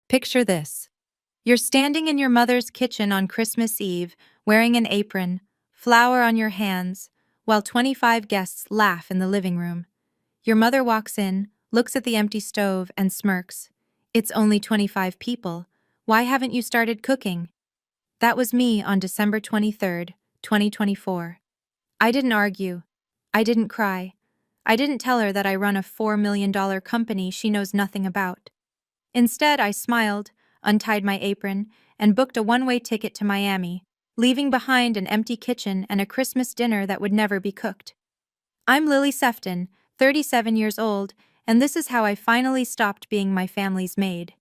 Picture this. You're standing in your mother's kitchen on Christmas Eve, wearing an apron, flour on your hands, while 25 guests laugh in the living room. Your mother walks in, looks at the empty stove, and smirks. It's only 25 people. Why haven't you started cooking? That was me on December 23rd, 2024. I didn't argue. I didn't cry. I didn't tell her that I run a $4 million company she knows nothing about. Instead, I smiled, untied my apron, and booked a one-way ticket to Miami, leaving behind an empty kitchen and a Christmas dinner that would never be cooked. I'm Lily Sefton, 37 years old, and this is how I finally stopped being my family's maid.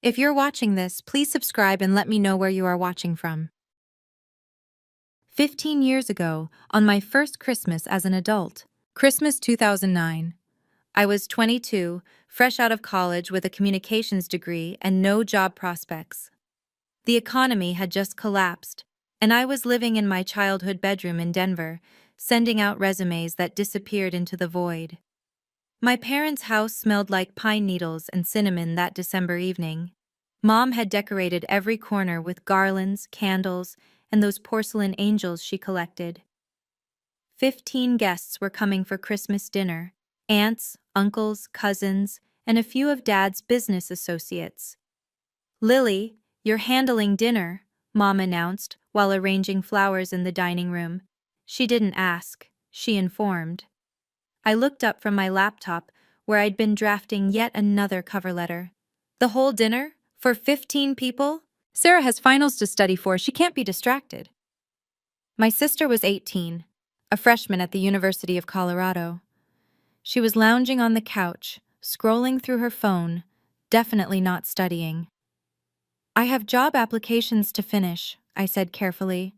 If you're watching this, please subscribe and let me know where you are watching from. 15 years ago, on my first Christmas as an adult, Christmas 2009. I was 22, fresh out of college with a communications degree and no job prospects. The economy had just collapsed, and I was living in my childhood bedroom in Denver, sending out resumes that disappeared into the void. My parents' house smelled like pine needles and cinnamon that December evening. Mom had decorated every corner with garlands, candles, and those porcelain angels she collected. 15 guests were coming for Christmas dinner: aunts, uncles, cousins, and a few of Dad's business associates. "Lily, you're handling dinner," Mom announced while arranging flowers in the dining room. She didn't ask, she informed. I looked up from my laptop, where I'd been drafting yet another cover letter. "The whole dinner? For 15 people? Sarah has finals to study for, she can't be distracted." My sister was 18, a freshman at the University of Colorado. She was lounging on the couch, scrolling through her phone, definitely not studying. "I have job applications to finish," I said carefully.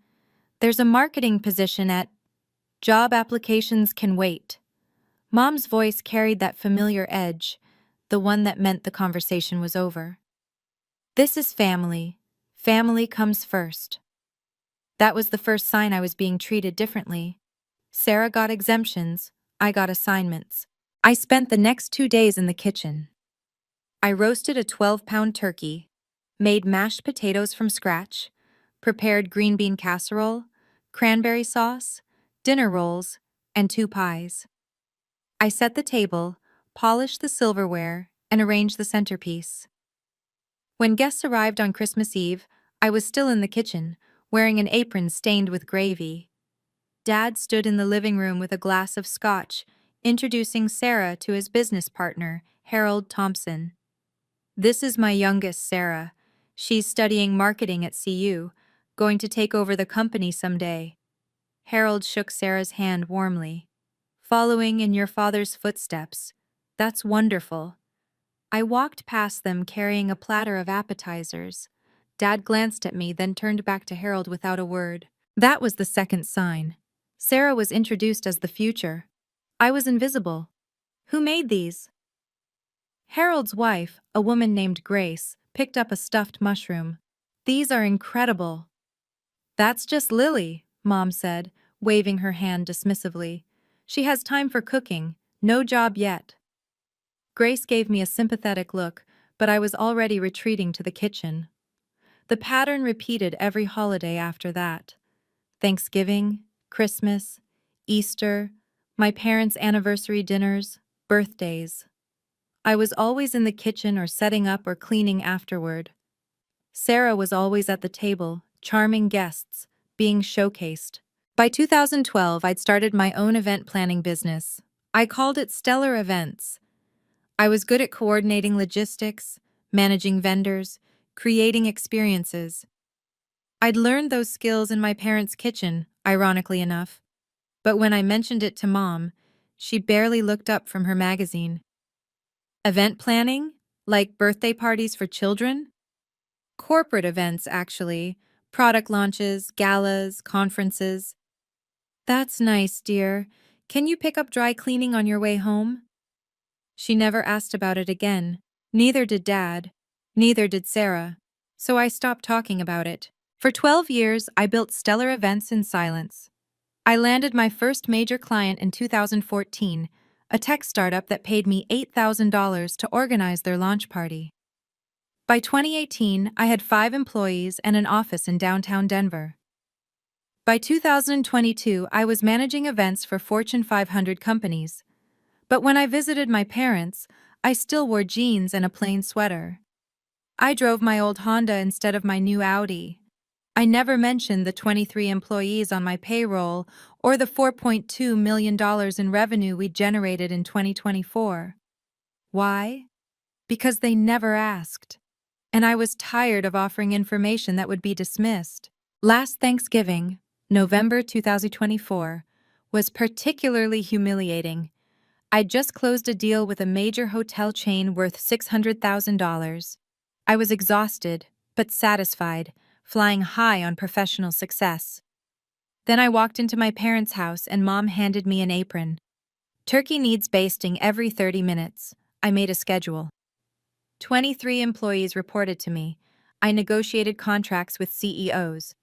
"There's a marketing position at—" "Job applications can wait." Mom's voice carried that familiar edge, the one that meant the conversation was over. "This is family. Family comes first." That was the first sign I was being treated differently. Sarah got exemptions, I got assignments. I spent the next 2 days in the kitchen. I roasted a 12-pound turkey, made mashed potatoes from scratch, prepared green bean casserole, cranberry sauce, dinner rolls, and 2 pies. I set the table, polished the silverware, and arranged the centerpiece. When guests arrived on Christmas Eve, I was still in the kitchen, wearing an apron stained with gravy. Dad stood in the living room with a glass of scotch, introducing Sarah to his business partner, Harold Thompson. "This is my youngest, Sarah. She's studying marketing at CU, going to take over the company someday." Harold shook Sarah's hand warmly. "Following in your father's footsteps. That's wonderful." I walked past them carrying a platter of appetizers. Dad glanced at me, then turned back to Harold without a word. That was the second sign. Sarah was introduced as the future. I was invisible. "Who made these?" Harold's wife, a woman named Grace, picked up a stuffed mushroom. "These are incredible." "That's just Lily," Mom said, waving her hand dismissively. "She has time for cooking, no job yet." Grace gave me a sympathetic look, but I was already retreating to the kitchen. The pattern repeated every holiday after that. Thanksgiving, Christmas, Easter, my parents' anniversary dinners, birthdays. I was always in the kitchen or setting up or cleaning afterward. Sarah was always at the table, charming guests, being showcased. By 2012, I'd started my own event planning business. I called it Stellar Events. I was good at coordinating logistics, managing vendors, creating experiences. I'd learned those skills in my parents' kitchen, ironically enough. But when I mentioned it to Mom, she barely looked up from her magazine. "Event planning? Like birthday parties for children?" "Corporate events, actually. Product launches, galas, conferences." "That's nice, dear. Can you pick up dry cleaning on your way home?" She never asked about it again. Neither did Dad. Neither did Sarah. So I stopped talking about it. For 12 years, I built stellar events in silence. I landed my first major client in 2014, a tech startup that paid me $8,000 to organize their launch party. By 2018, I had 5 employees and an office in downtown Denver. By 2022, I was managing events for Fortune 500 companies. But when I visited my parents, I still wore jeans and a plain sweater. I drove my old Honda instead of my new Audi. I never mentioned the 23 employees on my payroll or the $4.2 million in revenue we generated in 2024. Why? Because they never asked. And I was tired of offering information that would be dismissed. Last Thanksgiving, November 2024, was particularly humiliating. I'd just closed a deal with a major hotel chain worth $600,000. I was exhausted, but satisfied, flying high on professional success. Then I walked into my parents' house and Mom handed me an apron. Turkey needs basting every 30 minutes. I made a schedule. 23 employees reported to me. I negotiated contracts with CEOs.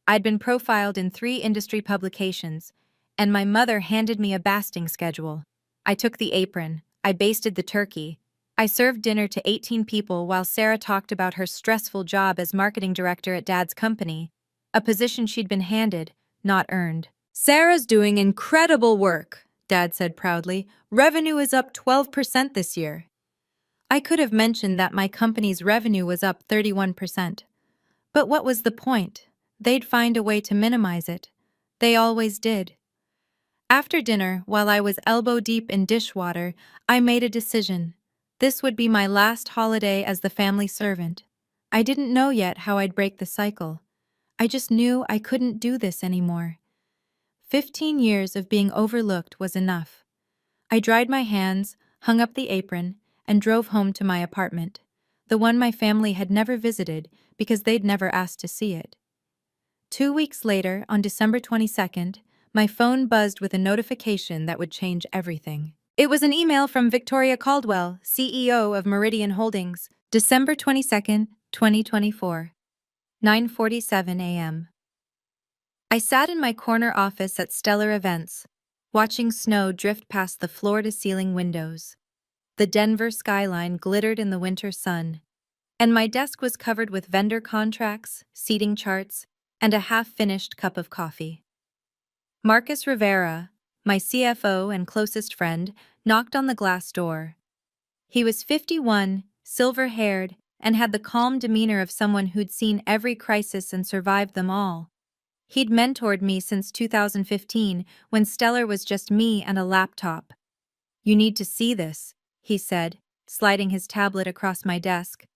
I'd been profiled in 3 industry publications, and my mother handed me a basting schedule. I took the apron. I basted the turkey. I served dinner to 18 people while Sarah talked about her stressful job as marketing director at Dad's company, a position she'd been handed, not earned. "Sarah's doing incredible work," Dad said proudly. "Revenue is up 12% this year." I could have mentioned that my company's revenue was up 31%. But what was the point? They'd find a way to minimize it. They always did. After dinner, while I was elbow-deep in dishwater, I made a decision. This would be my last holiday as the family servant. I didn't know yet how I'd break the cycle. I just knew I couldn't do this anymore. 15 years of being overlooked was enough. I dried my hands, hung up the apron, and drove home to my apartment, the one my family had never visited because they'd never asked to see it. 2 weeks later, on December 22nd, my phone buzzed with a notification that would change everything. It was an email from Victoria Caldwell, CEO of Meridian Holdings, December 22nd, 2024, 9:47 a.m. I sat in my corner office at Stellar Events, watching snow drift past the floor-to-ceiling windows. The Denver skyline glittered in the winter sun, and my desk was covered with vendor contracts, seating charts, and a half-finished cup of coffee. Marcus Rivera, my CFO and closest friend, knocked on the glass door. He was 51, silver-haired, and had the calm demeanor of someone who'd seen every crisis and survived them all. He'd mentored me since 2015, when Stellar was just me and a laptop. "You need to see this," he said, sliding his tablet across my desk.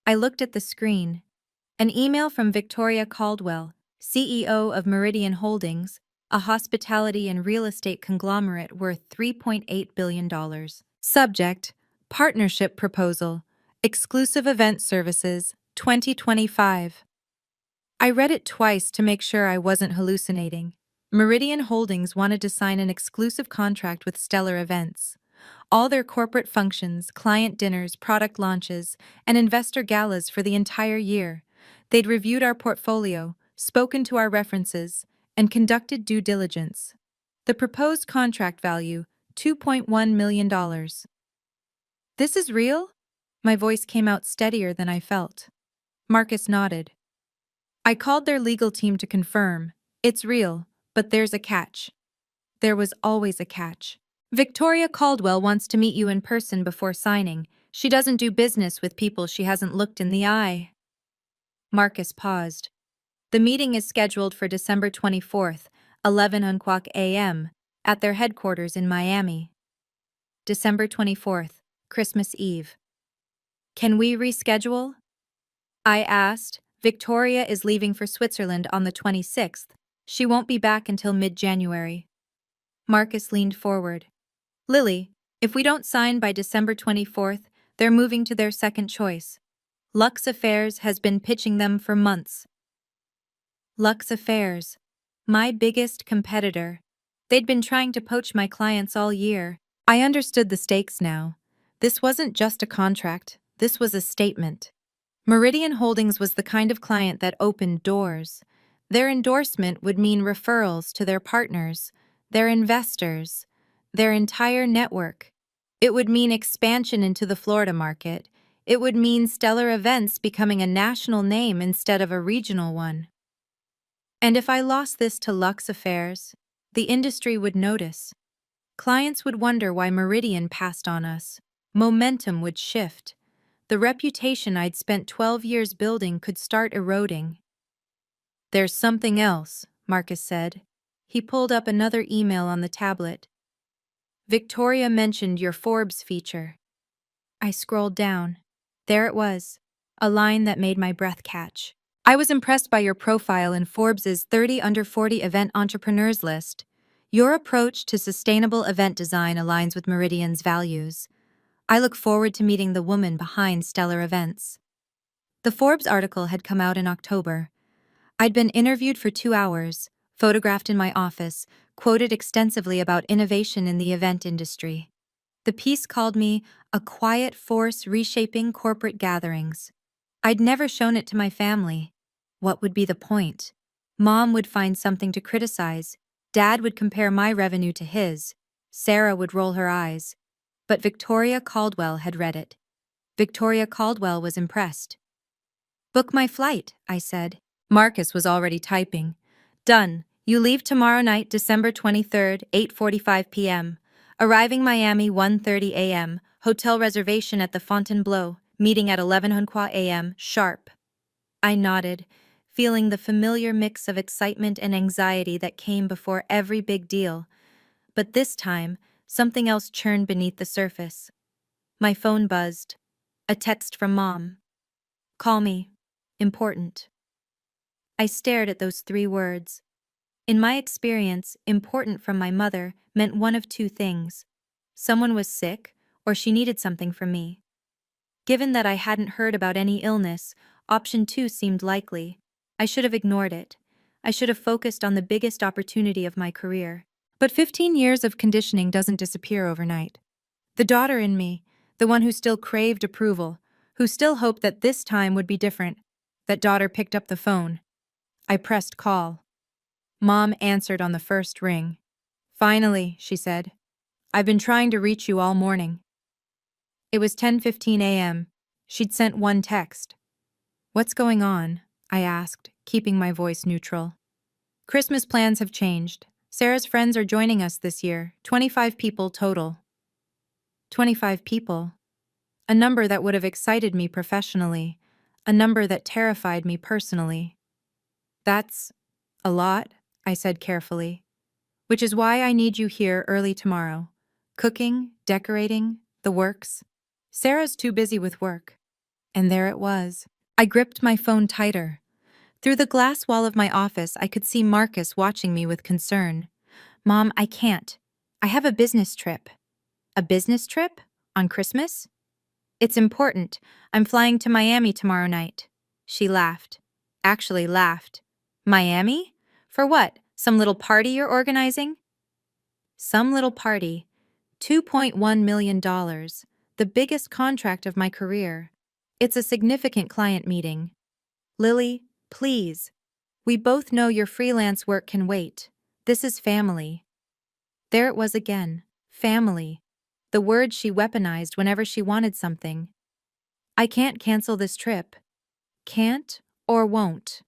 I looked at the screen. An email from Victoria Caldwell, CEO of Meridian Holdings, a hospitality and real estate conglomerate worth $3.8 billion. Subject: Partnership Proposal, Exclusive Event Services, 2025. I read it twice to make sure I wasn't hallucinating. Meridian Holdings wanted to sign an exclusive contract with Stellar Events. All their corporate functions, client dinners, product launches, and investor galas for the entire year. They'd reviewed our portfolio, spoken to our references, and conducted due diligence. The proposed contract value, $2.1 million. "This is real?" My voice came out steadier than I felt. Marcus nodded. "I called their legal team to confirm. It's real, but there's a catch." There was always a catch. "Victoria Caldwell wants to meet you in person before signing. She doesn't do business with people she hasn't looked in the eye." Marcus paused. "The meeting is scheduled for December 24th, 11 a.m., at their headquarters in Miami." December 24th, Christmas Eve. "Can we reschedule?" I asked. "Victoria is leaving for Switzerland on the 26th. She won't be back until mid-January." Marcus leaned forward. "Lily, if we don't sign by December 24th, they're moving to their second choice. Lux Affairs has been pitching them for months." Lux Affairs, my biggest competitor. They'd been trying to poach my clients all year. I understood the stakes now. This wasn't just a contract, this was a statement. Meridian Holdings was the kind of client that opened doors. Their endorsement would mean referrals to their partners, their investors, their entire network. It would mean expansion into the Florida market. It would mean stellar events becoming a national name instead of a regional one. And if I lost this to Lux Affairs, the industry would notice. Clients would wonder why Meridian passed on us. Momentum would shift. The reputation I'd spent 12 years building could start eroding. There's something else, Marcus said. He pulled up another email on the tablet. Victoria mentioned your Forbes feature. I scrolled down. There it was, a line that made my breath catch. I was impressed by your profile in Forbes's 30 Under 40 Event Entrepreneurs list. Your approach to sustainable event design aligns with Meridian's values. I look forward to meeting the woman behind stellar events. The Forbes article had come out in October. I'd been interviewed for 2 hours, photographed in my office, quoted extensively about innovation in the event industry. The piece called me a quiet force reshaping corporate gatherings. I'd never shown it to my family. What would be the point? Mom would find something to criticize. Dad would compare my revenue to his. Sarah would roll her eyes. But Victoria Caldwell had read it. Victoria Caldwell was impressed. Book my flight, I said. Marcus was already typing. Done. You leave tomorrow night, December 23rd, 8:45 p.m. Arriving Miami 1:30 a.m. Hotel reservation at the Fontainebleau. Meeting at 11:00 a.m. sharp. I nodded, feeling the familiar mix of excitement and anxiety that came before every big deal. But this time, something else churned beneath the surface. My phone buzzed. A text from Mom. Call me. Important. I stared at those 3 words. In my experience, important from my mother meant one of 2 things. Someone was sick, or she needed something from me. Given that I hadn't heard about any illness, option 2 seemed likely. I should have ignored it. I should have focused on the biggest opportunity of my career. But 15 years of conditioning doesn't disappear overnight. The daughter in me, the one who still craved approval, who still hoped that this time would be different, that daughter picked up the phone. I pressed call. Mom answered on the first ring. Finally, she said. I've been trying to reach you all morning. It was 10:15 a.m. She'd sent one text. What's going on? I asked, keeping my voice neutral. Christmas plans have changed. Sarah's friends are joining us this year, 25 people total. 25 people. A number that would have excited me professionally, a number that terrified me personally. That's a lot, I said carefully. Which is why I need you here early tomorrow. Cooking, decorating, the works. Sarah's too busy with work. And there it was. I gripped my phone tighter. Through the glass wall of my office, I could see Marcus watching me with concern. Mom, I can't. I have a business trip. A business trip? On Christmas? It's important. I'm flying to Miami tomorrow night. She laughed. Actually laughed. Miami? For what? Some little party you're organizing? Some little party. $2.1 million. The biggest contract of my career. It's a significant client meeting. Lily, please. We both know your freelance work can wait. This is family. There it was again. Family. The word she weaponized whenever she wanted something. I can't cancel this trip. Can't or won't?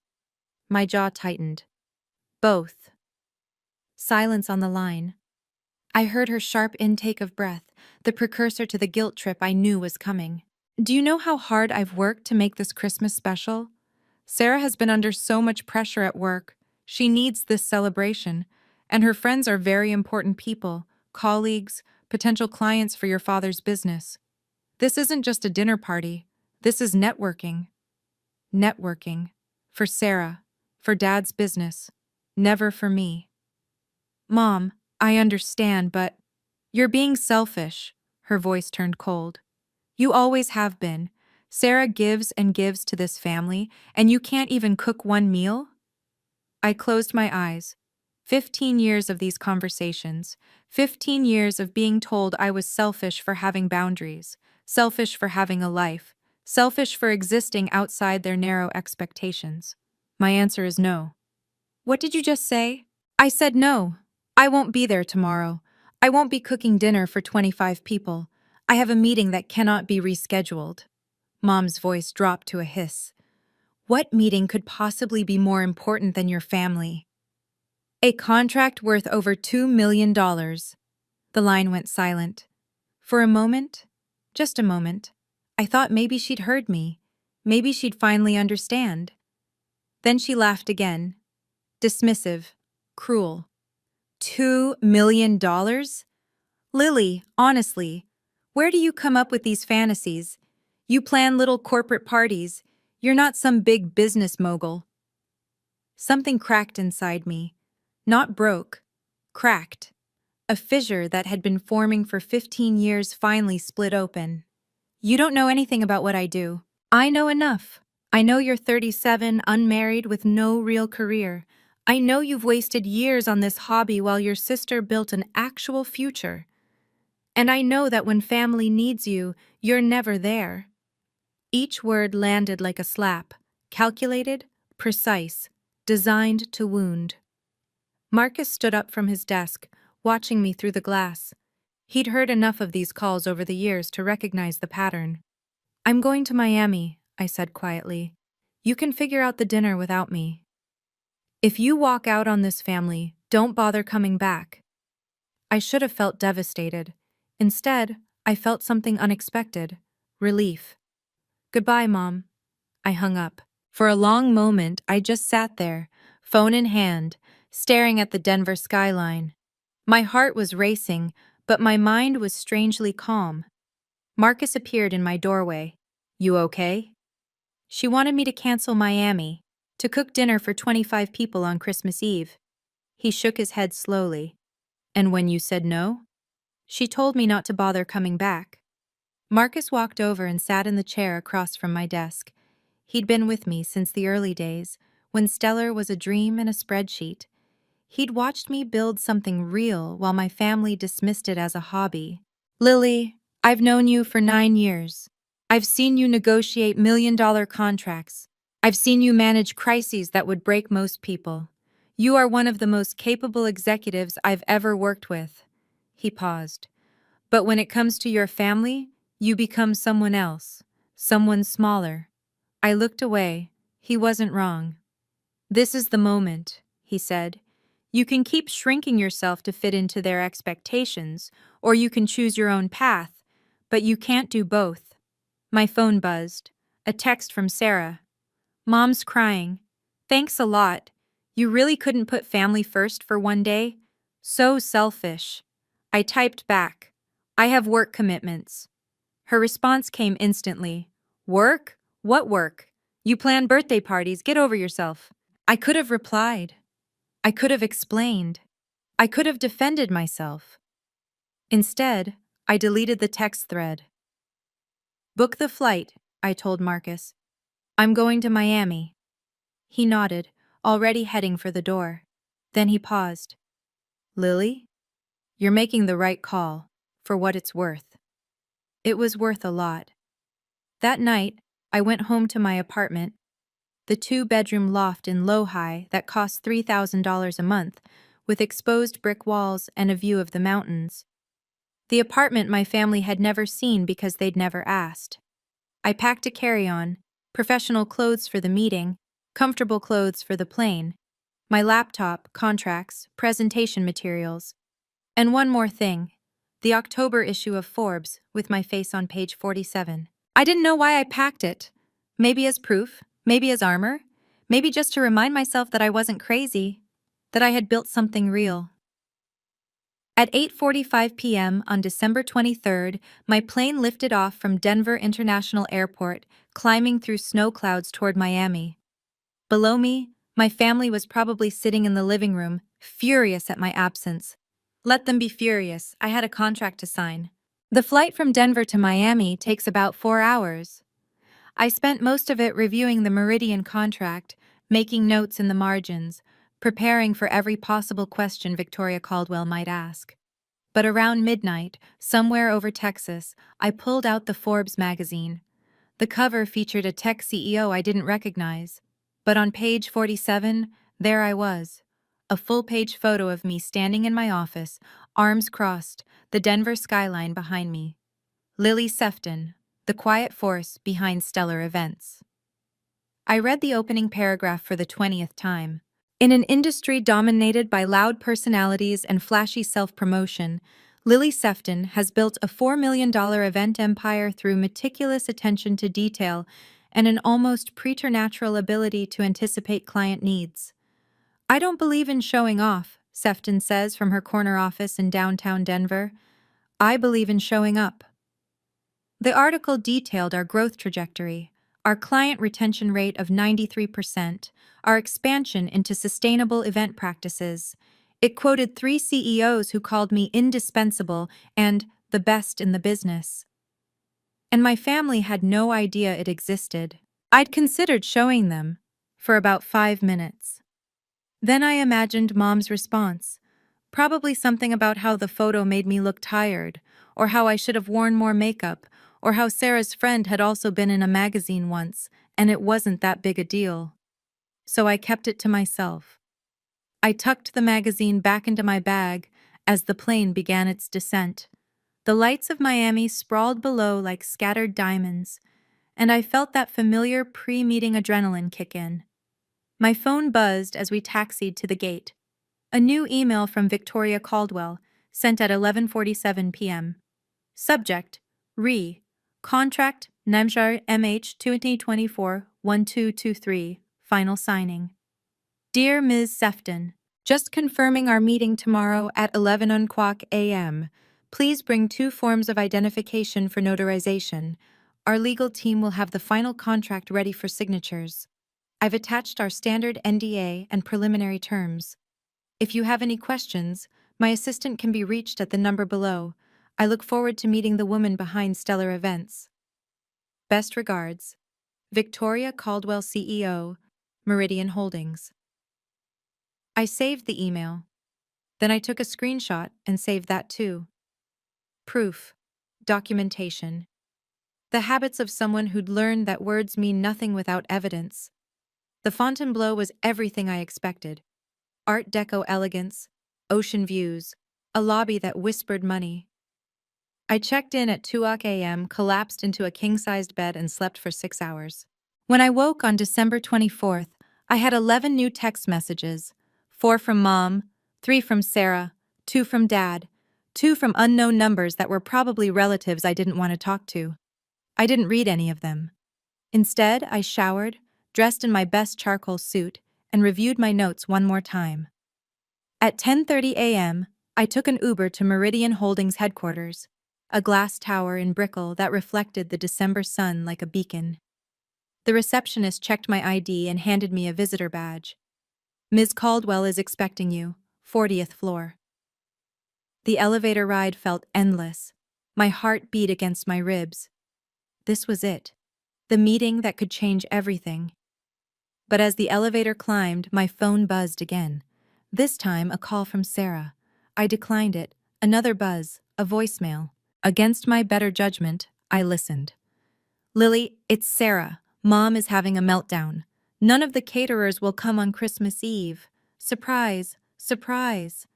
My jaw tightened. Both. Silence on the line. I heard her sharp intake of breath, the precursor to the guilt trip I knew was coming. Do you know how hard I've worked to make this Christmas special? Sarah has been under so much pressure at work. She needs this celebration, and her friends are very important people, colleagues, potential clients for your father's business. This isn't just a dinner party. This is networking. Networking. For Sarah. For Dad's business. Never for me. Mom, I understand, but you're being selfish. Her voice turned cold. You always have been. Sarah gives and gives to this family, and you can't even cook one meal? I closed my eyes. 15 years of these conversations. 15 years of being told I was selfish for having boundaries, selfish for having a life, selfish for existing outside their narrow expectations. My answer is no. What did you just say? I said no. I won't be there tomorrow. I won't be cooking dinner for 25 people. I have a meeting that cannot be rescheduled. Mom's voice dropped to a hiss. What meeting could possibly be more important than your family? A contract worth over $2 million. The line went silent. For a moment, just a moment, I thought maybe she'd heard me. Maybe she'd finally understand. Then she laughed again. Dismissive. Cruel. $2 million? Lily, honestly, where do you come up with these fantasies? You plan little corporate parties. You're not some big business mogul. Something cracked inside me. Not broke. Cracked. A fissure that had been forming for 15 years finally split open. You don't know anything about what I do. I know enough. I know you're 37, unmarried, with no real career. I know you've wasted years on this hobby while your sister built an actual future. And I know that when family needs you, you're never there. Each word landed like a slap, calculated, precise, designed to wound. Marcus stood up from his desk, watching me through the glass. He'd heard enough of these calls over the years to recognize the pattern. I'm going to Miami, I said quietly. You can figure out the dinner without me. If you walk out on this family, don't bother coming back. I should have felt devastated. Instead, I felt something unexpected. Relief. Goodbye, Mom. I hung up. For a long moment, I just sat there, phone in hand, staring at the Denver skyline. My heart was racing, but my mind was strangely calm. Marcus appeared in my doorway. You okay? She wanted me to cancel Miami, to cook dinner for 25 people on Christmas Eve. He shook his head slowly. And when you said no? She told me not to bother coming back. Marcus walked over and sat in the chair across from my desk. He'd been with me since the early days, when Stellar was a dream and a spreadsheet. He'd watched me build something real while my family dismissed it as a hobby. Lily, I've known you for 9 years. I've seen you negotiate million-dollar contracts. I've seen you manage crises that would break most people. You are one of the most capable executives I've ever worked with. He paused. But when it comes to your family, you become someone else, someone smaller. I looked away. He wasn't wrong. This is the moment, he said. You can keep shrinking yourself to fit into their expectations, or you can choose your own path, but you can't do both. My phone buzzed. A text from Sarah. Mom's crying. Thanks a lot. You really couldn't put family first for one day? So selfish. I typed back. I have work commitments. Her response came instantly. Work? What work? You plan birthday parties, get over yourself. I could have replied. I could have explained. I could have defended myself. Instead, I deleted the text thread. Book the flight, I told Marcus. I'm going to Miami. He nodded, already heading for the door. Then he paused. Lily? You're making the right call, for what it's worth. It was worth a lot. That night, I went home to my apartment, the 2-bedroom loft in Low-High that cost $3,000 a month, with exposed brick walls and a view of the mountains. The apartment my family had never seen because they'd never asked. I packed a carry-on, professional clothes for the meeting, comfortable clothes for the plane, my laptop, contracts, presentation materials. And one more thing, the October issue of Forbes with my face on page 47. I didn't know why I packed it. Maybe as proof, maybe as armor, maybe just to remind myself that I wasn't crazy, that I had built something real. At 8:45 p.m. on December 23rd, my plane lifted off from Denver International Airport, climbing through snow clouds toward Miami. Below me, my family was probably sitting in the living room, furious at my absence. Let them be furious, I had a contract to sign. The flight from Denver to Miami takes about 4 hours. I spent most of it reviewing the Meridian contract, making notes in the margins, preparing for every possible question Victoria Caldwell might ask. But around midnight, somewhere over Texas, I pulled out the Forbes magazine. The cover featured a tech CEO I didn't recognize. But on page 47, there I was. A full-page photo of me standing in my office, arms crossed, the Denver skyline behind me. Lily Sefton, The quiet force behind stellar events. I read the opening paragraph for the 20th time. In an industry dominated by loud personalities and flashy self-promotion, Lily Sefton has built a $4 million event empire through meticulous attention to detail and an almost preternatural ability to anticipate client needs. I don't believe in showing off, Sefton says from her corner office in downtown Denver. I believe in showing up. The article detailed our growth trajectory, our client retention rate of 93%, our expansion into sustainable event practices. It quoted 3 CEOs who called me indispensable and the best in the business. And my family had no idea it existed. I'd considered showing them for about 5 minutes. Then I imagined Mom's response, probably something about how the photo made me look tired, or how I should have worn more makeup, or how Sarah's friend had also been in a magazine once, and it wasn't that big a deal. So I kept it to myself. I tucked the magazine back into my bag as the plane began its descent. The lights of Miami sprawled below like scattered diamonds, and I felt that familiar pre-meeting adrenaline kick in. My phone buzzed as we taxied to the gate. A new email from Victoria Caldwell, sent at 11:47 p.m. Subject: Contract Namjar MH 2024-1223, Final Signing. Dear Ms. Sefton, just confirming our meeting tomorrow at 11 a.m. Please bring 2 forms of identification for notarization. Our legal team will have the final contract ready for signatures. I've attached our standard NDA and preliminary terms. If you have any questions, my assistant can be reached at the number below. I look forward to meeting the woman behind stellar events. Best regards, Victoria Caldwell, CEO, Meridian Holdings. I saved the email. Then I took a screenshot and saved that too. Proof. Documentation. The habits of someone who'd learned that words mean nothing without evidence. The Fontainebleau was everything I expected. Art Deco elegance, ocean views, a lobby that whispered money. I checked in at 2 a.m., collapsed into a king-sized bed and slept for 6 hours. When I woke on December 24th, I had 11 new text messages, 4 from Mom, 3 from Sarah, 2 from Dad, 2 from unknown numbers that were probably relatives I didn't want to talk to. I didn't read any of them. Instead, I showered, dressed in my best charcoal suit, and reviewed my notes one more time. At 10:30 a.m., I took an Uber to Meridian Holdings headquarters, a glass tower in Brickell that reflected the December sun like a beacon. The receptionist checked my ID and handed me a visitor badge. Ms. Caldwell is expecting you, 40th floor. The elevator ride felt endless. My heart beat against my ribs. This was it, the meeting that could change everything. But as the elevator climbed, my phone buzzed again. This time, a call from Sarah. I declined it. Another buzz, a voicemail. Against my better judgment, I listened. Lily, it's Sarah. Mom is having a meltdown. None of the caterers will come on Christmas Eve. Surprise, surprise.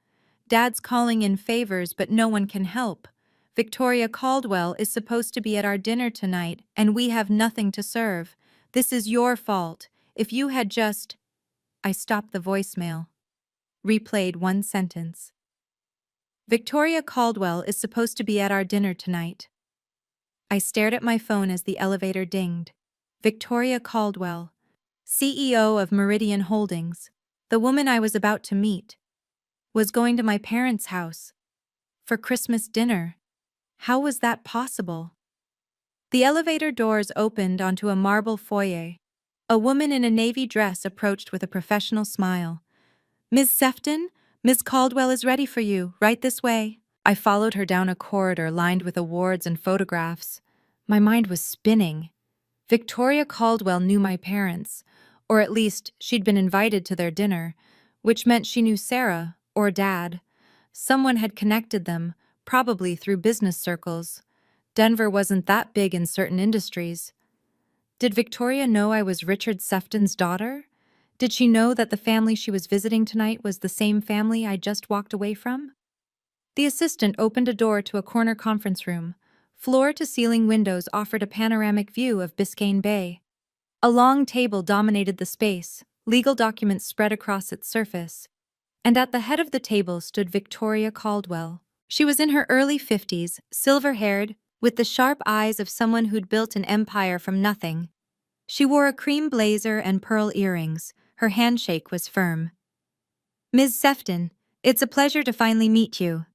Dad's calling in favors, but no one can help. Victoria Caldwell is supposed to be at our dinner tonight, and we have nothing to serve. This is your fault. If you had just... I stopped the voicemail. Replayed one sentence. Victoria Caldwell is supposed to be at our dinner tonight. I stared at my phone as the elevator dinged. Victoria Caldwell, CEO of Meridian Holdings, the woman I was about to meet, was going to my parents' house for Christmas dinner. How was that possible? The elevator doors opened onto a marble foyer. A woman in a navy dress approached with a professional smile. Ms. Sefton, Ms. Caldwell is ready for you, right this way. I followed her down a corridor lined with awards and photographs. My mind was spinning. Victoria Caldwell knew my parents, or at least she'd been invited to their dinner, which meant she knew Sarah, or Dad. Someone had connected them, probably through business circles. Denver wasn't that big in certain industries. Did Victoria know I was Richard Sefton's daughter? Did she know that the family she was visiting tonight was the same family I just walked away from? The assistant opened a door to a corner conference room. Floor-to-ceiling windows offered a panoramic view of Biscayne Bay. A long table dominated the space, legal documents spread across its surface. And at the head of the table stood Victoria Caldwell. She was in her early 50s, silver-haired, with the sharp eyes of someone who'd built an empire from nothing. She wore a cream blazer and pearl earrings. Her handshake was firm. "Ms. Sefton, it's a pleasure to finally meet you."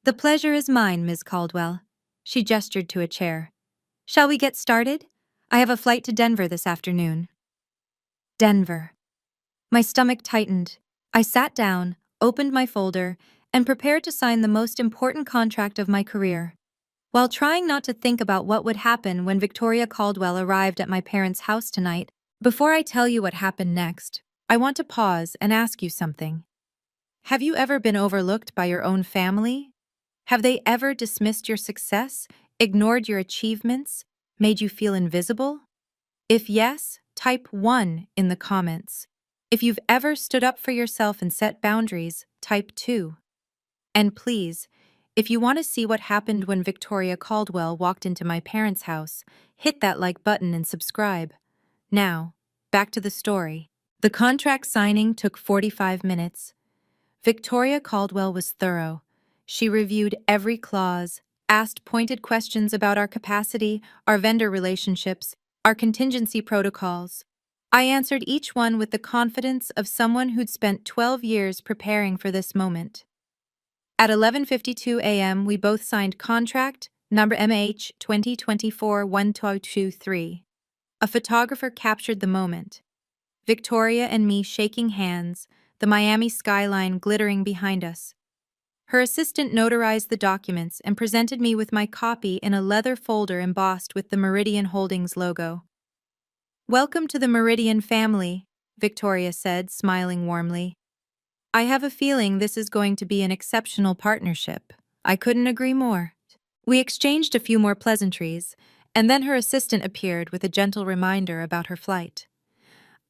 "The pleasure is mine, Ms. Caldwell." She gestured to a chair. "Shall we get started? I have a flight to Denver this afternoon." Denver. My stomach tightened. I sat down, opened my folder, and prepared to sign the most important contract of my career. While trying not to think about what would happen when Victoria Caldwell arrived at my parents' house tonight, before I tell you what happened next, I want to pause and ask you something. Have you ever been overlooked by your own family? Have they ever dismissed your success, ignored your achievements, made you feel invisible? If yes, type 1 in the comments. If you've ever stood up for yourself and set boundaries, type 2. And please, if you want to see what happened when Victoria Caldwell walked into my parents' house, hit that like button and subscribe. Now, back to the story. The contract signing took 45 minutes. Victoria Caldwell was thorough. She reviewed every clause, asked pointed questions about our capacity, our vendor relationships, our contingency protocols. I answered each one with the confidence of someone who'd spent 12 years preparing for this moment. At 11:52 a.m., we both signed contract number MH 2024-1223. A photographer captured the moment. Victoria and me shaking hands, the Miami skyline glittering behind us. Her assistant notarized the documents and presented me with my copy in a leather folder embossed with the Meridian Holdings logo. "Welcome to the Meridian family," Victoria said, smiling warmly. "I have a feeling this is going to be an exceptional partnership." I couldn't agree more. We exchanged a few more pleasantries, and then her assistant appeared with a gentle reminder about her flight.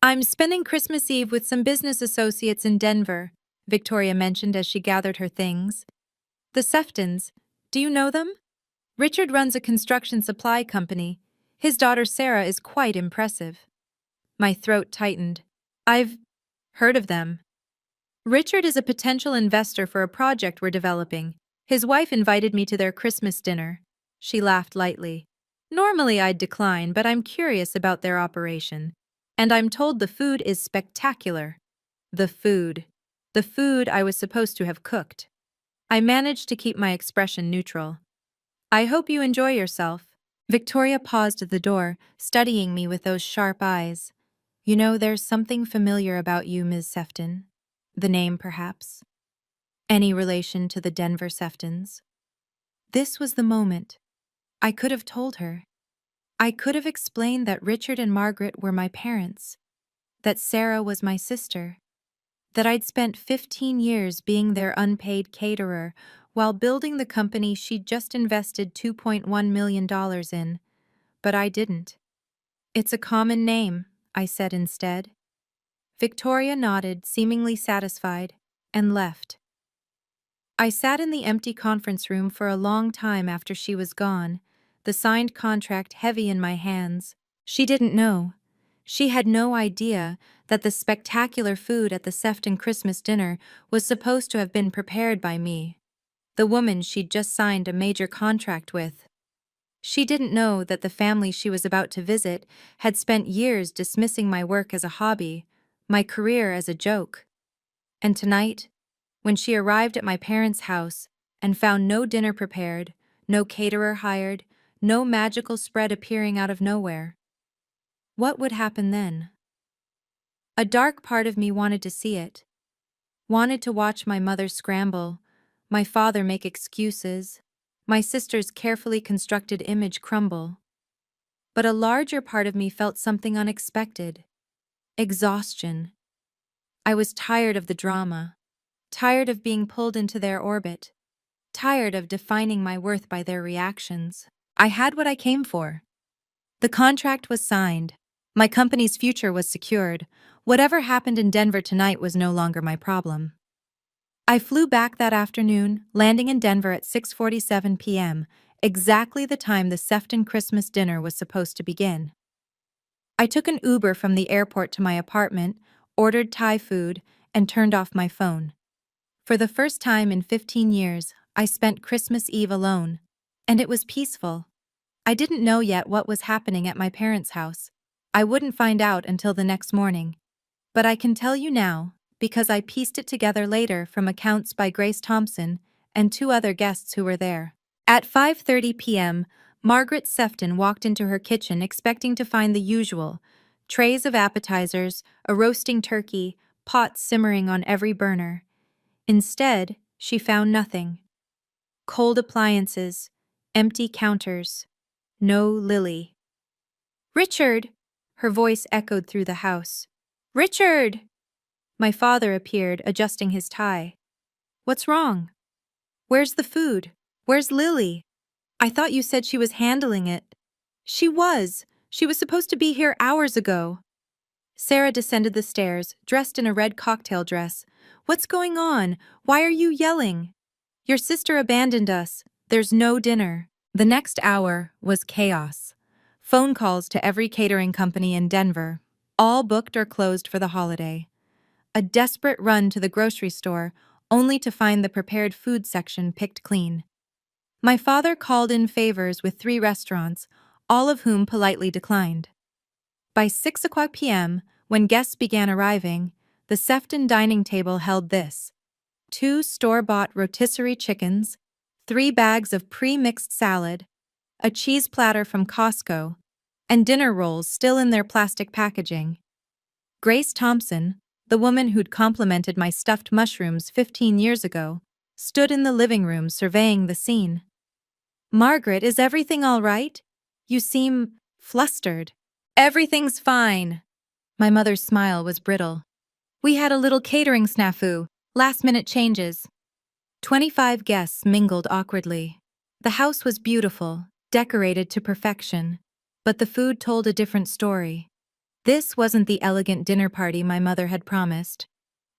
"I'm spending Christmas Eve with some business associates in Denver," Victoria mentioned as she gathered her things. "The Seftons, do you know them? Richard runs a construction supply company. His daughter Sarah is quite impressive." My throat tightened. "I've heard of them. Richard is a potential investor for a project we're developing. His wife invited me to their Christmas dinner." She laughed lightly. "Normally I'd decline, but I'm curious about their operation. And I'm told the food is spectacular." The food. The food I was supposed to have cooked. I managed to keep my expression neutral. "I hope you enjoy yourself." Victoria paused at the door, studying me with those sharp eyes. "You know, there's something familiar about you, Ms. Sefton. The name, perhaps. Any relation to the Denver Seftons?" This was the moment. I could have told her. I could have explained that Richard and Margaret were my parents, that Sarah was my sister, that I'd spent 15 years being their unpaid caterer while building the company she'd just invested $2.1 million in, but I didn't. "It's a common name," I said instead. Victoria nodded, seemingly satisfied, and left. I sat in the empty conference room for a long time after she was gone, the signed contract heavy in my hands. She didn't know. She had no idea that the spectacular food at the Sefton Christmas dinner was supposed to have been prepared by me, the woman she'd just signed a major contract with. She didn't know that the family she was about to visit had spent years dismissing my work as a hobby, my career as a joke. And tonight, when she arrived at my parents' house and found no dinner prepared, no caterer hired, no magical spread appearing out of nowhere, what would happen then? A dark part of me wanted to see it, wanted to watch my mother scramble, my father make excuses, my sister's carefully constructed image crumble. But a larger part of me felt something unexpected. Exhaustion. I was tired of the drama, tired of being pulled into their orbit, tired of defining my worth by their reactions. I had what I came for. The contract was signed. My company's future was secured. Whatever happened in Denver tonight was no longer my problem. I flew back that afternoon, landing in Denver at 6:47 p.m., exactly the time the Sefton Christmas dinner was supposed to begin. I took an Uber from the airport to my apartment, ordered Thai food, and turned off my phone. For the first time in 15 years, I spent Christmas Eve alone. And it was peaceful. I didn't know yet what was happening at my parents' house. I wouldn't find out until the next morning. But I can tell you now, because I pieced it together later from accounts by Grace Thompson and two other guests who were there. At 5:30 p.m., Margaret Sefton walked into her kitchen expecting to find the usual: trays of appetizers, a roasting turkey, pots simmering on every burner. Instead, she found nothing. Cold appliances, empty counters, no Lily. "Richard!" Her voice echoed through the house. "Richard!" My father appeared, adjusting his tie. "What's wrong? Where's the food? Where's Lily? I thought you said she was handling it." "She was. She was supposed to be here hours ago." Sarah descended the stairs, dressed in a red cocktail dress. "What's going on? Why are you yelling?" "Your sister abandoned us. There's no dinner." The next hour was chaos. Phone calls to every catering company in Denver, all booked or closed for the holiday. A desperate run to the grocery store, only to find the prepared food section picked clean. My father called in favors with 3 restaurants, all of whom politely declined. By 6 p.m., when guests began arriving, the Sefton dining table held this: 2 store-bought rotisserie chickens, 3 bags of pre-mixed salad, a cheese platter from Costco, and dinner rolls still in their plastic packaging. Grace Thompson, the woman who'd complimented my stuffed mushrooms 15 years ago, stood in the living room surveying the scene. "Margaret, is everything all right? You seem flustered." "Everything's fine." My mother's smile was brittle. "We had a little catering snafu, last-minute changes." 25 guests mingled awkwardly. The house was beautiful, decorated to perfection, but the food told a different story. This wasn't the elegant dinner party my mother had promised.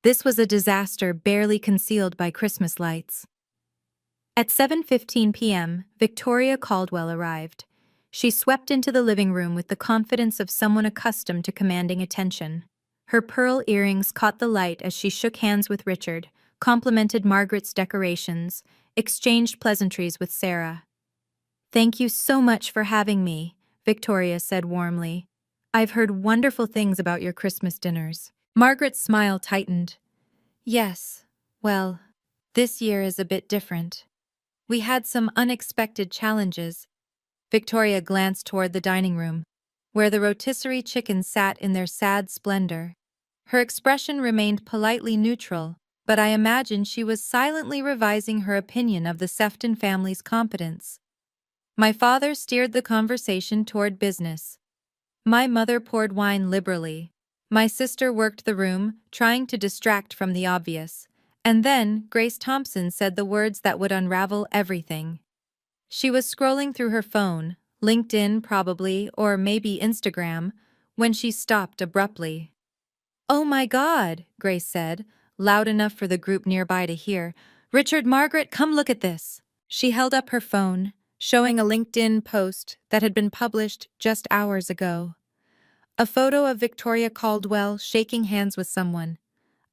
This was a disaster barely concealed by Christmas lights. At 7:15 p.m., Victoria Caldwell arrived. She swept into the living room with the confidence of someone accustomed to commanding attention. Her pearl earrings caught the light as she shook hands with Richard, complimented Margaret's decorations, exchanged pleasantries with Sarah. "Thank you so much for having me," Victoria said warmly. "I've heard wonderful things about your Christmas dinners." Margaret's smile tightened. "Yes, well, this year is a bit different. We had some unexpected challenges." Victoria glanced toward the dining room, where the rotisserie chickens sat in their sad splendor. Her expression remained politely neutral, but I imagined she was silently revising her opinion of the Sefton family's competence. My father steered the conversation toward business. My mother poured wine liberally. My sister worked the room, trying to distract from the obvious. And then Grace Thompson said the words that would unravel everything. She was scrolling through her phone, LinkedIn probably, or maybe Instagram, when she stopped abruptly. "Oh my God," Grace said, loud enough for the group nearby to hear. "Richard, Margaret, come look at this." She held up her phone, showing a LinkedIn post that had been published just hours ago. A photo of Victoria Caldwell shaking hands with someone.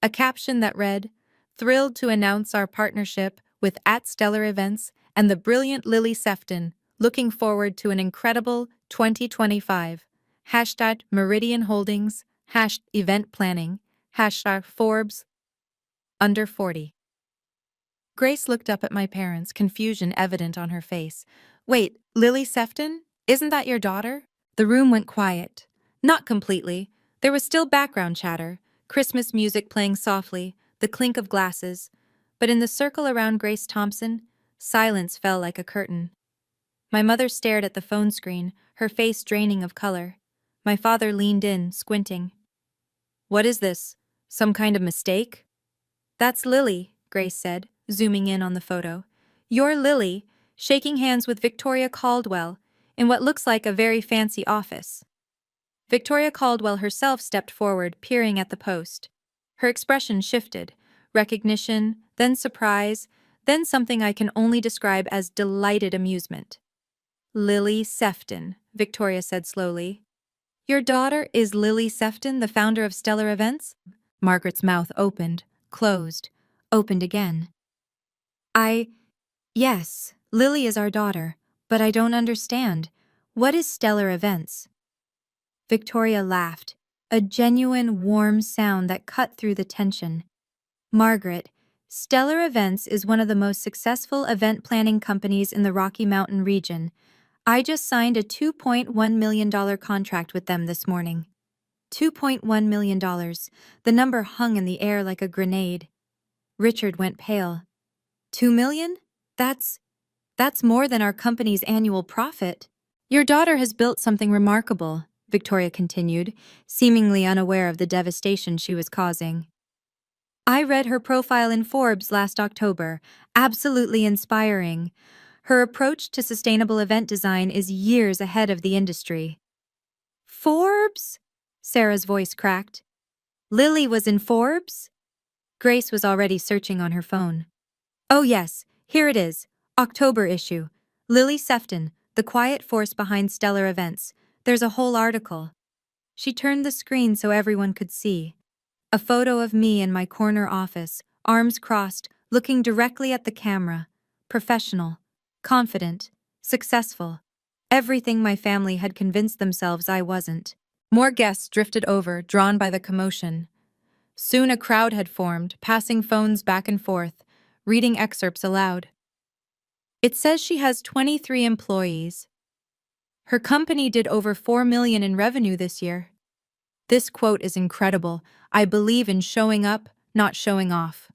A caption that read, "Thrilled to announce our partnership with @Stellar Events and the brilliant Lily Sefton. Looking forward to an incredible 2025. Hashtag Meridian Holdings, #event planning, #Forbes, under 40. Grace looked up at my parents, confusion evident on her face. "Wait, Lily Sefton? Isn't that your daughter?" The room went quiet. Not completely. There was still background chatter, Christmas music playing softly, the clink of glasses. But in the circle around Grace Thompson, silence fell like a curtain. My mother stared at the phone screen, her face draining of color. My father leaned in, squinting. "What is this? Some kind of mistake?" "That's Lily," Grace said, zooming in on the photo. "You're Lily, shaking hands with Victoria Caldwell, in what looks like a very fancy office." Victoria Caldwell herself stepped forward, peering at the post. Her expression shifted: recognition, then surprise, Then something I can only describe as delighted amusement. Lily Sefton, Victoria said slowly. Your daughter is Lily Sefton, the founder of Stellar Events? Margaret's mouth opened, closed, opened again. Yes, Lily is our daughter, but I don't understand. What is Stellar Events? Victoria laughed, a genuine, warm sound that cut through the tension. Margaret, Stellar Events is one of the most successful event planning companies in the Rocky Mountain region. I just signed a $2.1 million contract with them this morning. $2.1 million. The number hung in the air like a grenade. Richard went pale. 2 million? That's more than our company's annual profit. Your daughter has built something remarkable, Victoria continued, seemingly unaware of the devastation she was causing. I read her profile in Forbes last October. Absolutely inspiring. Her approach to sustainable event design is years ahead of the industry. Forbes? Sarah's voice cracked. Lily was in Forbes? Grace was already searching on her phone. Oh yes, here it is. October issue. Lily Sefton, the quiet force behind Stellar Events. There's a whole article. She turned the screen so everyone could see. A photo of me in my corner office, arms crossed, looking directly at the camera. Professional, confident, successful. Everything my family had convinced themselves I wasn't. More guests drifted over, drawn by the commotion. Soon a crowd had formed, passing phones back and forth, reading excerpts aloud. It says she has 23 employees. Her company did over $4 million in revenue this year. This quote is incredible. I believe in showing up, not showing off.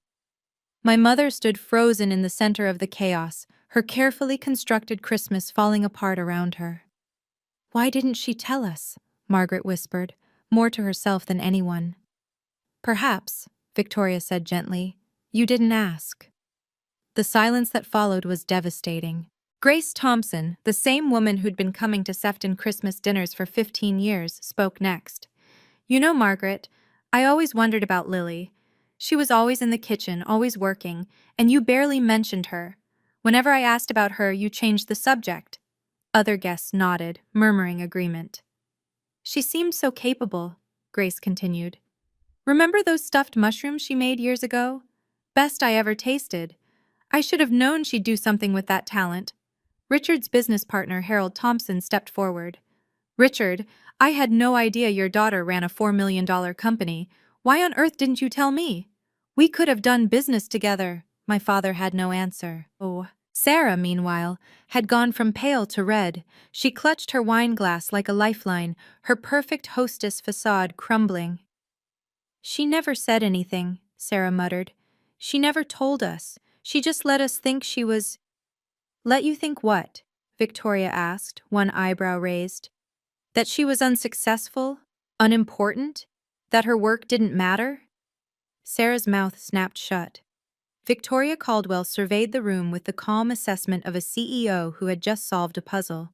My mother stood frozen in the center of the chaos, her carefully constructed Christmas falling apart around her. Why didn't she tell us? Margaret whispered, more to herself than anyone. Perhaps, Victoria said gently, you didn't ask. The silence that followed was devastating. Grace Thompson, the same woman who'd been coming to Sefton Christmas dinners for 15 years, spoke next. You know, Margaret, I always wondered about Lily. She was always in the kitchen, always working, and you barely mentioned her. Whenever I asked about her, you changed the subject. Other guests nodded, murmuring agreement. She seemed so capable, Grace continued. Remember those stuffed mushrooms she made years ago? Best I ever tasted. I should have known she'd do something with that talent. Richard's business partner, Harold Thompson, stepped forward. Richard, I had no idea your daughter ran a $4 million company. Why on earth didn't you tell me? We could have done business together. My father had no answer. Oh. Sarah, meanwhile, had gone from pale to red. She clutched her wine glass like a lifeline, her perfect hostess facade crumbling. She never said anything, Sarah muttered. She never told us. She just let us think she was— Let you think what? Victoria asked, one eyebrow raised. That she was unsuccessful? Unimportant? That her work didn't matter? Sarah's mouth snapped shut. Victoria Caldwell surveyed the room with the calm assessment of a CEO who had just solved a puzzle.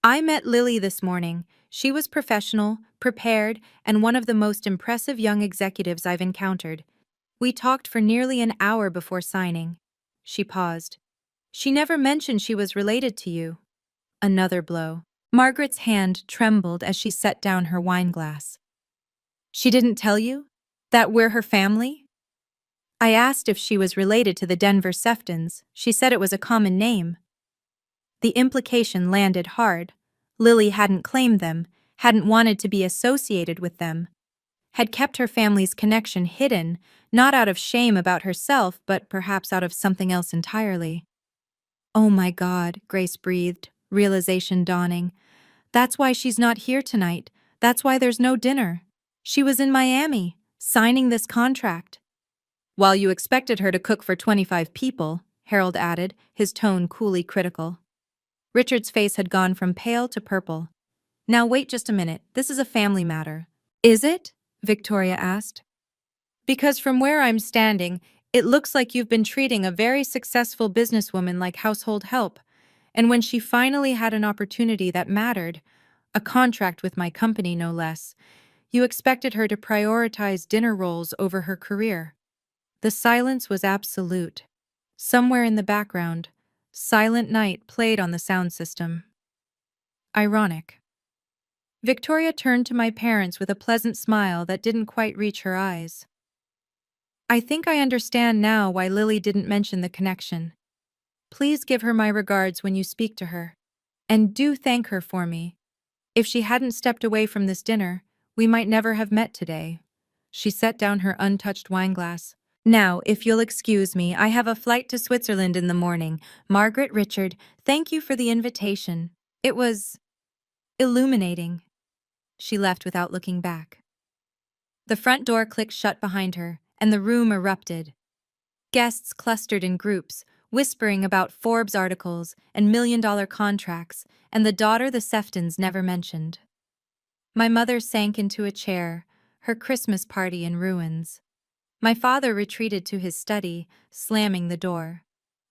I met Lily this morning. She was professional, prepared, and one of the most impressive young executives I've encountered. We talked for nearly an hour before signing. She paused. She never mentioned she was related to you. Another blow. Margaret's hand trembled as she set down her wine glass. She didn't tell you? That we're her family? I asked if she was related to the Denver Seftons. She said it was a common name. The implication landed hard. Lily hadn't claimed them, hadn't wanted to be associated with them, had kept her family's connection hidden, not out of shame about herself, but perhaps out of something else entirely. Oh my God, Grace breathed, realization dawning. That's why she's not here tonight. That's why there's no dinner. She was in Miami, signing this contract. While you expected her to cook for 25 people, Harold added, his tone coolly critical. Richard's face had gone from pale to purple. Now wait just a minute, this is a family matter. Is it? Victoria asked. Because from where I'm standing, it looks like you've been treating a very successful businesswoman like household help. And when she finally had an opportunity that mattered, a contract with my company no less, you expected her to prioritize dinner rolls over her career. The silence was absolute. Somewhere in the background, Silent Night played on the sound system. Ironic. Victoria turned to my parents with a pleasant smile that didn't quite reach her eyes. I think I understand now why Lily didn't mention the connection. Please give her my regards when you speak to her. And do thank her for me. If she hadn't stepped away from this dinner, we might never have met today. She set down her untouched wineglass. Now, if you'll excuse me, I have a flight to Switzerland in the morning. Margaret Richard, thank you for the invitation. It was illuminating. She left without looking back. The front door clicked shut behind her, and the room erupted. Guests clustered in groups, whispering about Forbes articles and million-dollar contracts, and the daughter the Seftons never mentioned. My mother sank into a chair, her Christmas party in ruins. My father retreated to his study, slamming the door.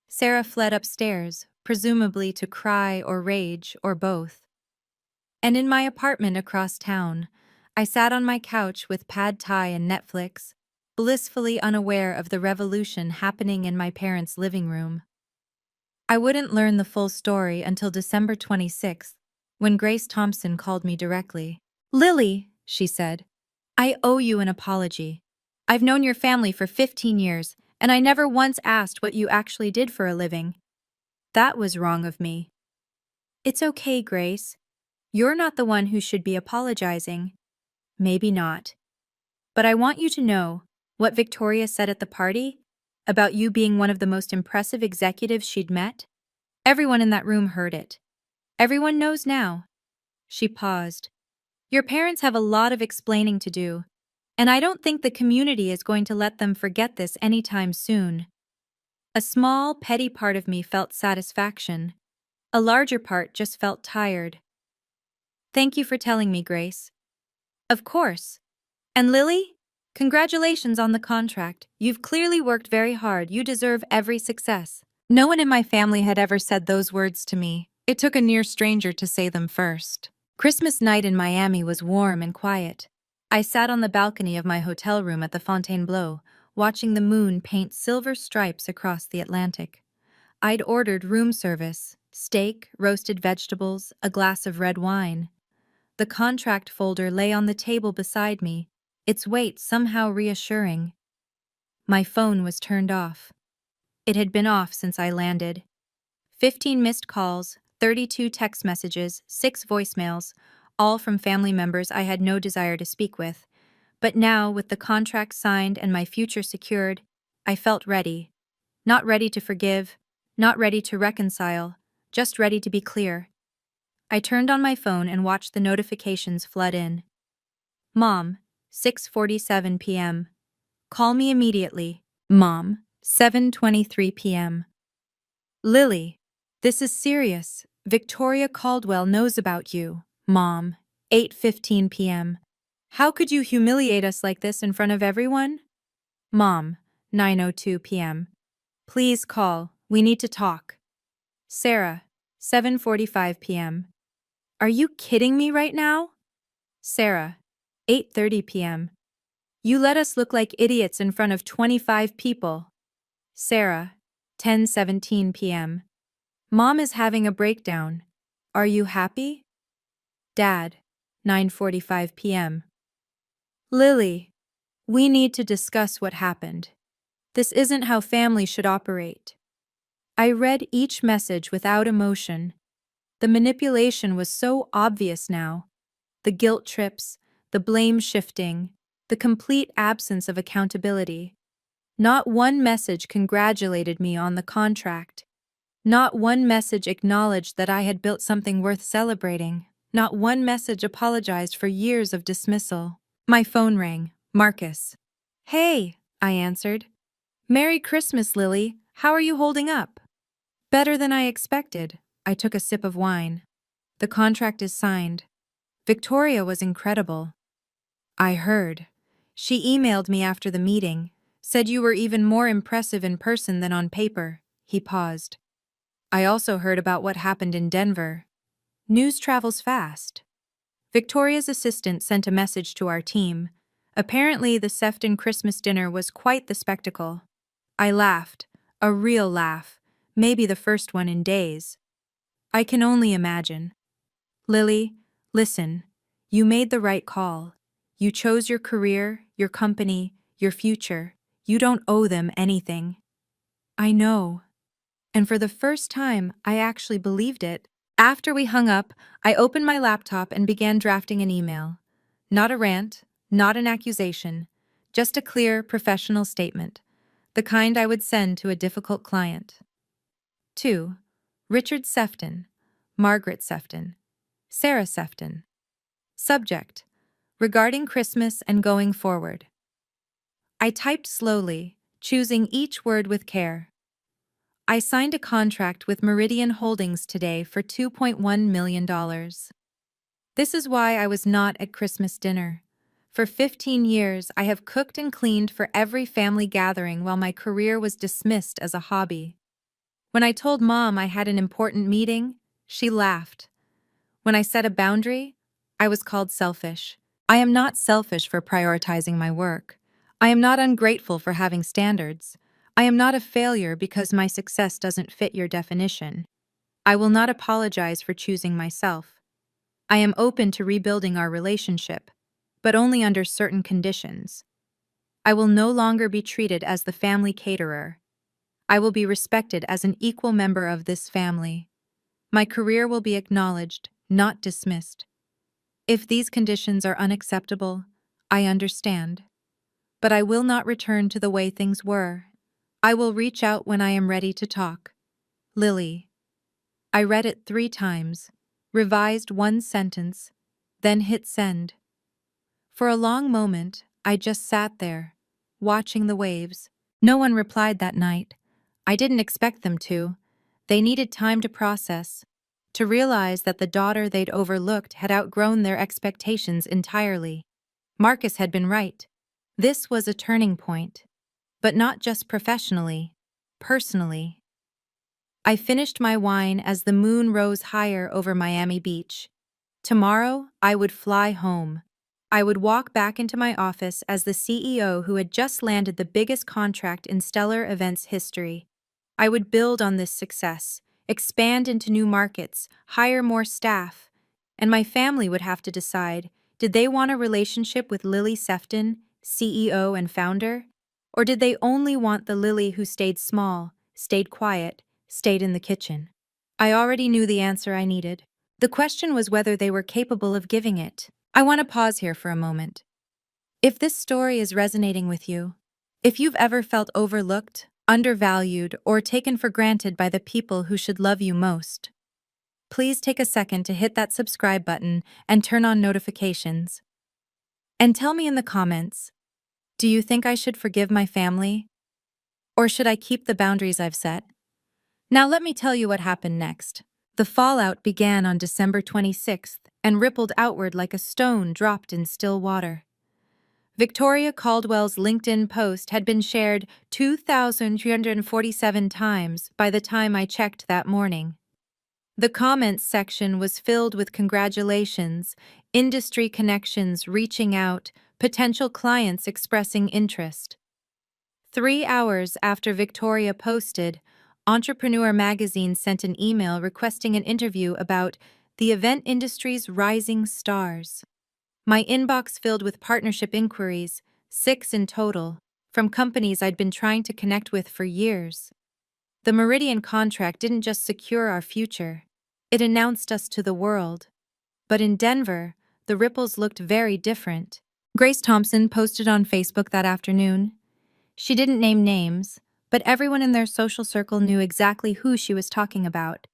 Sarah fled upstairs, presumably to cry or rage or both. And in my apartment across town, I sat on my couch with pad thai and Netflix, blissfully unaware of the revolution happening in my parents' living room. I wouldn't learn the full story until December 26th, when Grace Thompson called me directly. "Lily," she said, "I owe you an apology. I've known your family for 15 years, and I never once asked what you actually did for a living. That was wrong of me." "It's okay, Grace. You're not the one who should be apologizing." "Maybe not. But I want you to know what Victoria said at the party about you being one of the most impressive executives she'd met. Everyone in that room heard it. Everyone knows now." She paused. "Your parents have a lot of explaining to do, and I don't think the community is going to let them forget this anytime soon." A small, petty part of me felt satisfaction. A larger part just felt tired. "Thank you for telling me, Grace." "Of course. And Lily? Congratulations on the contract. You've clearly worked very hard. You deserve every success." No one in my family had ever said those words to me. It took a near stranger to say them first. Christmas night in Miami was warm and quiet. I sat on the balcony of my hotel room at the Fontainebleau, watching the moon paint silver stripes across the Atlantic. I'd ordered room service, steak, roasted vegetables, a glass of red wine. The contract folder lay on the table beside me, its weight somehow reassuring. My phone was turned off. It had been off since I landed. 15 missed calls, 32 text messages, 6 voicemails, all from family members I had no desire to speak with. But now, with the contract signed and my future secured, I felt ready. Not ready to forgive, not ready to reconcile, just ready to be clear. I turned on my phone and watched the notifications flood in. "Mom, 6:47 p.m. Call me immediately." "Mom, 7:23 p.m. Lily, this is serious. Victoria Caldwell knows about you." "Mom, 8:15 p.m. How could you humiliate us like this in front of everyone?" "Mom, 9:02 p.m. Please call. We need to talk." "Sarah, 7:45 p.m. Are you kidding me right now?" "Sarah, 8:30 p.m. You let us look like idiots in front of 25 people." "Sarah, 10:17 p.m. Mom is having a breakdown. Are you happy?" "Dad, 9:45 p.m. Lily, we need to discuss what happened. This isn't how family should operate." I read each message without emotion. The manipulation was so obvious now. The guilt trips, the blame shifting, the complete absence of accountability. Not one message congratulated me on the contract. Not one message acknowledged that I had built something worth celebrating. Not one message apologized for years of dismissal. My phone rang. Marcus. "Hey," I answered. "Merry Christmas, Lily. How are you holding up?" "Better than I expected." I took a sip of wine. "The contract is signed. Victoria was incredible." "I heard. She emailed me after the meeting, said you were even more impressive in person than on paper." He paused. "I also heard about what happened in Denver. News travels fast." Victoria's assistant sent a message to our team. Apparently, the Sefton Christmas dinner was quite the spectacle. I laughed. A real laugh, maybe the first one in days. I can only imagine. Lily, listen, you made the right call. You chose your career, your company, your future. You don't owe them anything. I know. And for the first time, I actually believed it. After we hung up, I opened my laptop and began drafting an email. Not a rant, not an accusation, just a clear, professional statement, the kind I would send to a difficult client. 2. Richard Sefton, Margaret Sefton, Sarah Sefton. Subject: regarding Christmas and going forward. I typed slowly, choosing each word with care. I signed a contract with Meridian Holdings today for $2.1 million. This is why I was not at Christmas dinner. For 15 years, I have cooked and cleaned for every family gathering while my career was dismissed as a hobby. When I told Mom I had an important meeting, she laughed. When I set a boundary, I was called selfish. I am not selfish for prioritizing my work. I am not ungrateful for having standards. I am not a failure because my success doesn't fit your definition. I will not apologize for choosing myself. I am open to rebuilding our relationship, but only under certain conditions. I will no longer be treated as the family caterer. I will be respected as an equal member of this family. My career will be acknowledged, not dismissed. If these conditions are unacceptable, I understand. But I will not return to the way things were. I will reach out when I am ready to talk. Lily. I read it 3 times, revised one sentence, then hit send. For a long moment, I just sat there, watching the waves. No one replied that night. I didn't expect them to. They needed time to process, to realize that the daughter they'd overlooked had outgrown their expectations entirely. Marcus had been right. This was a turning point. But not just professionally, personally. I finished my wine as the moon rose higher over Miami Beach. Tomorrow, I would fly home. I would walk back into my office as the CEO who had just landed the biggest contract in Stellar Events history. I would build on this success, expand into new markets, hire more staff, and my family would have to decide, did they want a relationship with Lily Sefton, CEO and founder? Or did they only want the Lily who stayed small, stayed quiet, stayed in the kitchen? I already knew the answer I needed. The question was whether they were capable of giving it. I want to pause here for a moment. If this story is resonating with you, if you've ever felt overlooked, undervalued, or taken for granted by the people who should love you most, please take a second to hit that subscribe button and turn on notifications. And tell me in the comments, do you think I should forgive my family? Or should I keep the boundaries I've set? Now let me tell you what happened next. The fallout began on December 26th and rippled outward like a stone dropped in still water. Victoria Caldwell's LinkedIn post had been shared 2,347 times by the time I checked that morning. The comments section was filled with congratulations, industry connections reaching out, potential clients expressing interest. 3 hours after Victoria posted, Entrepreneur magazine sent an email requesting an interview about the event industry's rising stars. My inbox filled with partnership inquiries, 6 in total, from companies I'd been trying to connect with for years. The Meridian contract didn't just secure our future, it announced us to the world. But in Denver, the ripples looked very different. Grace Thompson posted on Facebook that afternoon. She didn't name names, but everyone in their social circle knew exactly who she was talking about.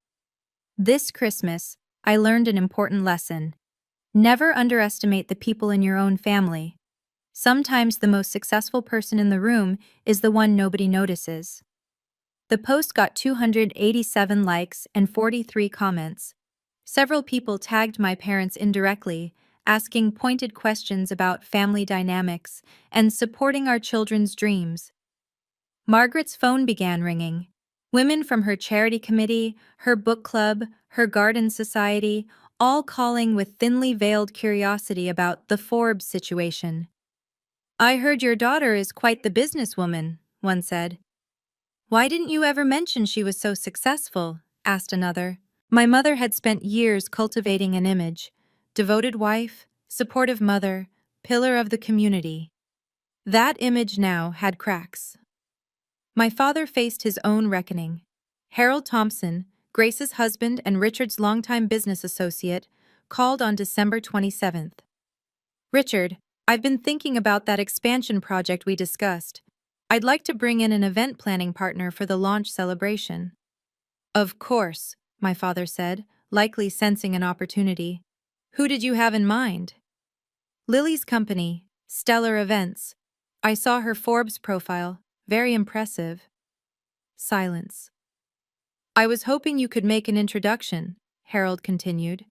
This Christmas, I learned an important lesson. Never underestimate the people in your own family. Sometimes the most successful person in the room is the one nobody notices. The post got 287 likes and 43 comments. Several people tagged my parents indirectly, asking pointed questions about family dynamics and supporting our children's dreams. Margaret's phone began ringing. Women from her charity committee, her book club, her garden society, all calling with thinly veiled curiosity about the Forbes situation. "I heard your daughter is quite the businesswoman," one said. "Why didn't you ever mention she was so successful?" asked another. My mother had spent years cultivating an image: devoted wife, supportive mother, pillar of the community. That image now had cracks. My father faced his own reckoning. Harold Thompson, Grace's husband and Richard's longtime business associate, called on December 27th. "Richard, I've been thinking about that expansion project we discussed. I'd like to bring in an event planning partner for the launch celebration." "Of course," my father said, likely sensing an opportunity. "Who did you have in mind?" "Lily's company, Stellar Events. I saw her Forbes profile. Very impressive." Silence. "I was hoping you could make an introduction," Harold continued.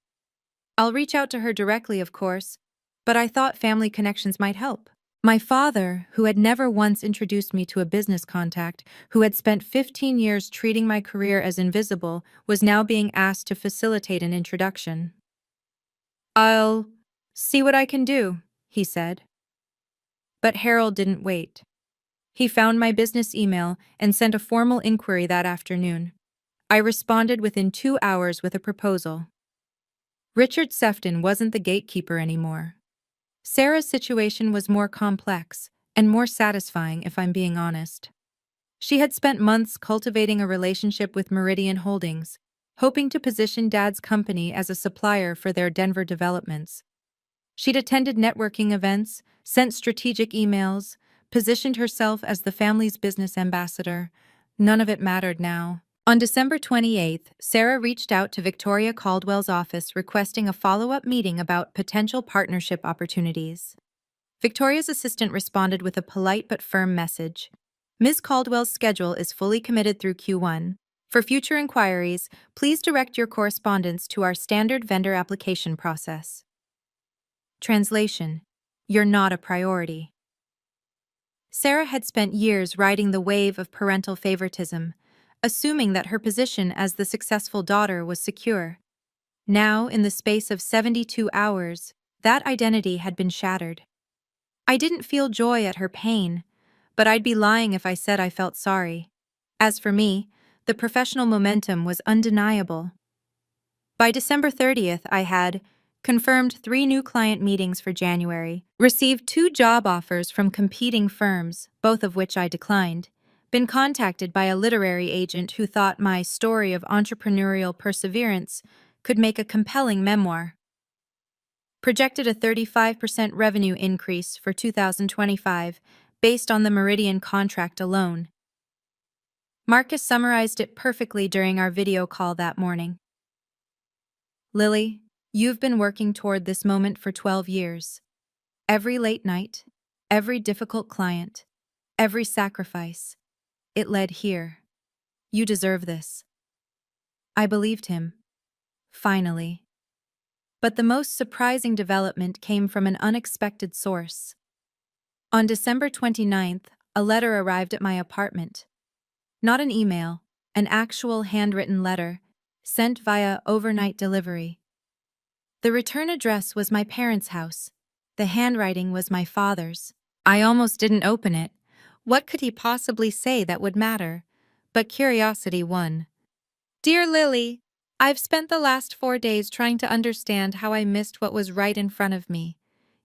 "I'll reach out to her directly, of course, but I thought family connections might help." My father, who had never once introduced me to a business contact, who had spent 15 years treating my career as invisible, was now being asked to facilitate an introduction. "I'll see what I can do," he said. But Harold didn't wait. He found my business email and sent a formal inquiry that afternoon. I responded within 2 hours with a proposal. Richard Sefton wasn't the gatekeeper anymore. Sarah's situation was more complex and more satisfying, if I'm being honest. She had spent months cultivating a relationship with Meridian Holdings, hoping to position Dad's company as a supplier for their Denver developments. She'd attended networking events, sent strategic emails, positioned herself as the family's business ambassador. None of it mattered now. On December 28th, Sarah reached out to Victoria Caldwell's office requesting a follow-up meeting about potential partnership opportunities. Victoria's assistant responded with a polite but firm message. "Ms. Caldwell's schedule is fully committed through Q1. For future inquiries, please direct your correspondence to our standard vendor application process." Translation: You're not a priority. Sarah had spent years riding the wave of parental favoritism, assuming that her position as the successful daughter was secure. Now, in the space of 72 hours, that identity had been shattered. I didn't feel joy at her pain, but I'd be lying if I said I felt sorry. As for me, the professional momentum was undeniable. By December 30th, I had confirmed 3 new client meetings for January, received 2 job offers from competing firms, both of which I declined, been contacted by a literary agent who thought my story of entrepreneurial perseverance could make a compelling memoir. Projected a 35% revenue increase for 2025 based on the Meridian contract alone. Marcus summarized it perfectly during our video call that morning. "Lily, you've been working toward this moment for 12 years. Every late night, every difficult client, every sacrifice, it led here. You deserve this." I believed him. Finally. But the most surprising development came from an unexpected source. On December 29th, a letter arrived at my apartment. Not an email, an actual handwritten letter, sent via overnight delivery. The return address was my parents' house. The handwriting was my father's. I almost didn't open it. What could he possibly say that would matter? But curiosity won. "Dear Lily, I've spent the last 4 days trying to understand how I missed what was right in front of me.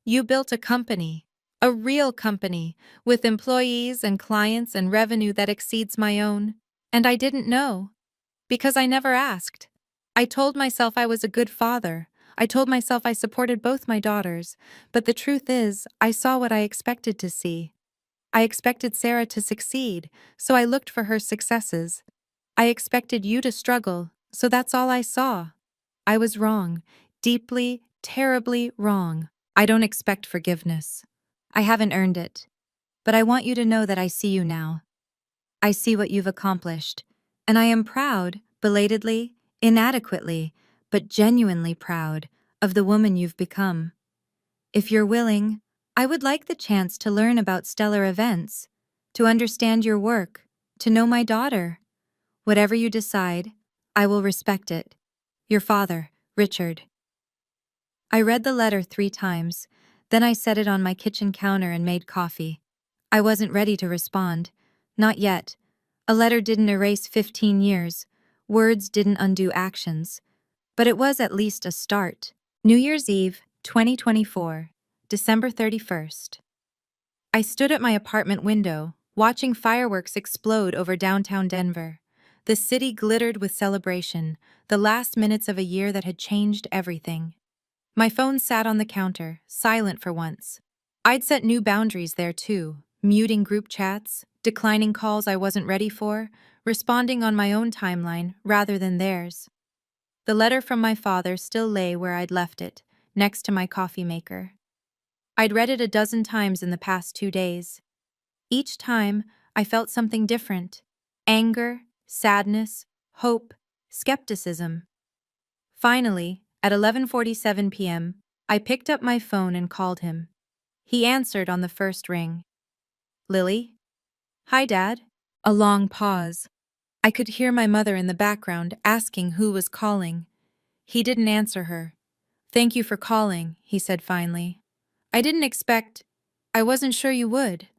You built a company, a real company, with employees and clients and revenue that exceeds my own. And I didn't know. Because I never asked. I told myself I was a good father. I told myself I supported both my daughters. But the truth is, I saw what I expected to see. I expected Sarah to succeed, so I looked for her successes. I expected you to struggle, so that's all I saw. I was wrong, deeply, terribly wrong. I don't expect forgiveness. I haven't earned it. But I want you to know that I see you now. I see what you've accomplished, and I am proud, belatedly, inadequately, but genuinely proud of the woman you've become. If you're willing, I would like the chance to learn about Stellar Events, to understand your work, to know my daughter. Whatever you decide, I will respect it. Your father, Richard." I read the letter 3 times, then I set it on my kitchen counter and made coffee. I wasn't ready to respond. Not yet. A letter didn't erase 15 years, words didn't undo actions, but it was at least a start. New Year's Eve, 2024, December 31st. I stood at my apartment window, watching fireworks explode over downtown Denver. The city glittered with celebration, the last minutes of a year that had changed everything. My phone sat on the counter, silent for once. I'd set new boundaries there too, muting group chats, declining calls I wasn't ready for, responding on my own timeline rather than theirs. The letter from my father still lay where I'd left it, next to my coffee maker. I'd read it a dozen times in the past 2 days. Each time, I felt something different: anger, sadness, hope, skepticism. Finally, at 11:47 p.m., I picked up my phone and called him. He answered on the first ring. "Lily?" "Hi, Dad." A long pause. I could hear my mother in the background asking who was calling. He didn't answer her. "Thank you for calling," he said finally. "I didn't expect. I wasn't sure you would."